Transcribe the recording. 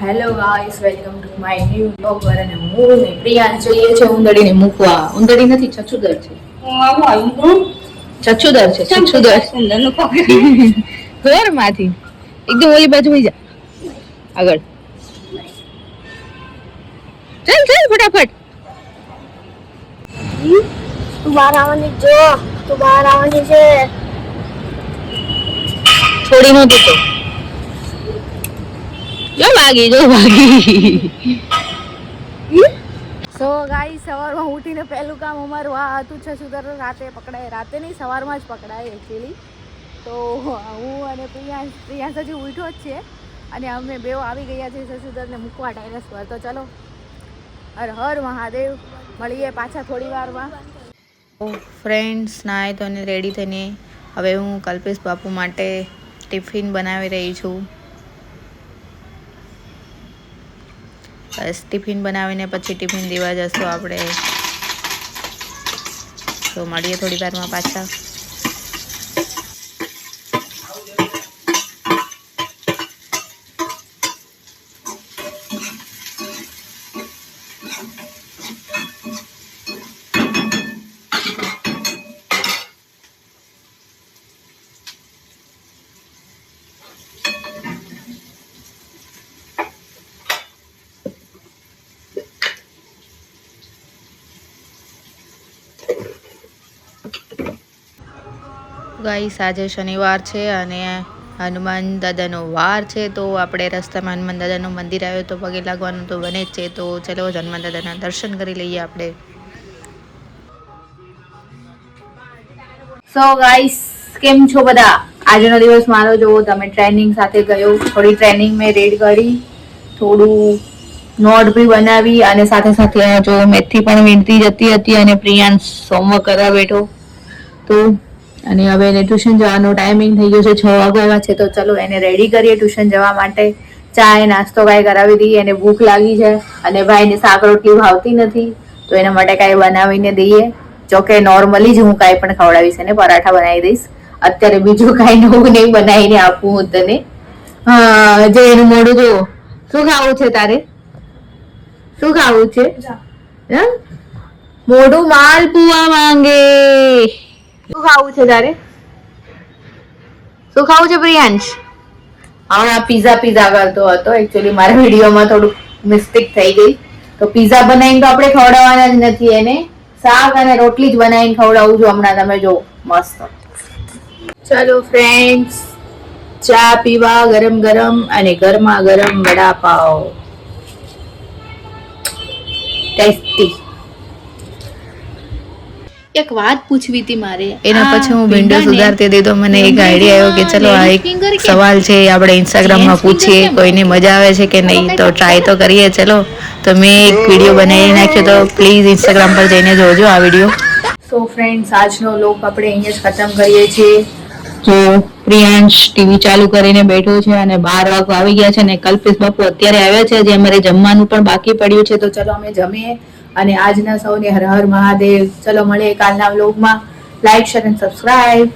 Hello guys, welcome to my new blog. અને હું ને પ્રિયાંશ જઈએ છે ઉંદડીને મૂકવા. ઉંદડી નથી, ચચુદર છે. ચચુદર છે, ચચુદર. ઘરમાંથી એકદમ ઓલી બાજુ વઈ જા, આગળ ચાલ ચાલ ફટાફટ. તું બહાર આવવાની જો, તું બહાર આવવાની છે. છોડી નહોતું તો જો ભાગી. સો ગાઈસ, સવારમાં ઉઠીને પહેલું કામ અમારું આ હતું. ચચુદર રાતે પકડાય, રાતે નહીં સવારમાં જ પકડાય એકચ્યુઅલી. તો હું અને પ્રિયાંશ હજી ઉઠ્યો જ છે અને અમે બેવ આવી ગયા છે ચચુદરને મૂકવા ટેરેસ પર. તો ચલો, હર હર મહાદેવ, મળીએ પાછા થોડી વારમાં. ફ્રેન્ડ્સ, નાય તો રેડી થઈને હવે હું કલ્પેશ બાપુ માટે ટિફિન બનાવી રહી છું. બસ ટિફિન બનાવીને પછી ટિફિન દેવા જશું આપણે. તો મળીએ થોડી વારમાં પાછા. ગાઈસ, આજે શનિવાર છે અને હનુમાન દાદાનો વાર છે. તો આપણે રસ્તામાં હનુમાન દાદાનું મંદિર આવ્યું તો પગે લાગવાનું તો બને જ છે. તો ચલો હનુમાન દાદાના દર્શન કરી લઈએ આપણે. સો ગાઈસ, કેમ છો બધા? આજનો દિવસ મારો જોવો તમે. ટ્રેનિંગ સાથે ગયો, થોડી ટ્રેનિંગ મેં રેડ કરી, થોડું નોટ બી બનાવી અને સાથે સાથે જો મેથી પણ વીણતી જતી હતી અને પ્રિયાંશ હોમવર્ક કરવા બેઠો તો. અને હવે એને ટ્યુશન જવાનો ટાઈમિંગ થઈ ગયો છે, 6 વાગ્યા છે. તો ચલો એને રેડી કરીએ ટ્યુશન જવા માટે. ચાય નાસ્તો કાંઈ કરાવી દઈએ, એને ભૂખ લાગી છે અને ભાઈને શાક રોટલી ભાવતી નથી તો એના માટે કાંઈ બનાવીને દઈએ. જોકે નોર્મલી જ હું કાંઈ પણ ખવડાવીશ, એને પરાઠા બનાવી દઈશ. અત્યારે બીજું કાંઈ નવું નહીં બનાવીને આપું હું તને. હા, જે એનું મોઢું જો. શું ખાવું છે તારે? શું ખાવું છે? મોઢું માલપુઆ માંગે. શું ખાવું છે તારે? શું ખાવું છે પ્રિયાંશ? હમણાં પીઝા કરતો હતો. એકચ્યુઅલી મારા વિડીયોમાં થોડું મિસ્ટેક થઈ ગઈ. તો પીઝા બનાવીને તો આપણે ખવડાવવાના જ નથી એને. શાક અને રોટલી જ બનાવીને ખવડાવું છું હમણાં. તમે જો મસ્ત. ચલો ફ્રેન્ડ્સ, ચા પીવા ગરમ ગરમ અને ગરમા ગરમ વડાપાવ. ટેસ્ટી. એક વાત પૂછવી હતી મારે. એના પછી હું વિન્ડો સુધારતી હતી તો મને એક આઈડિયા આવ્યો કે ચલો આ એક સવાલ છે, આપણે ઇન્સ્ટાગ્રામમાં પૂછીએ કોઈને મજા આવે છે કે નહીં. તો ટ્રાય તો કરીએ. ચલો, તો મેં એક વિડીયો બનાવી નાખ્યો, તો પ્લીઝ ઇન્સ્ટાગ્રામ પર જઈને જોજો આ વિડીયો. સો ફ્રેન્ડ્સ, આજનો વ્લોગ આપણે અહીંયા જ ખતમ કરીએ છીએ. જો પ્રિયાંશ ટીવી ચાલુ કરીને બેઠો છે અને 12 વાગવા આવી ગયા છે અને કલ્પેશ બાપુ અત્યારે આવ્યા છે. જે અમારે જમવાનું પણ બાકી પડ્યું છે. તો ચલો અમે જમીએ અને આજના સૌને હર હર મહાદેવ. ચલો મળીએ કાલના વ્લોગમાં. લાઈક, શેર અને સબસ્ક્રાઇબ.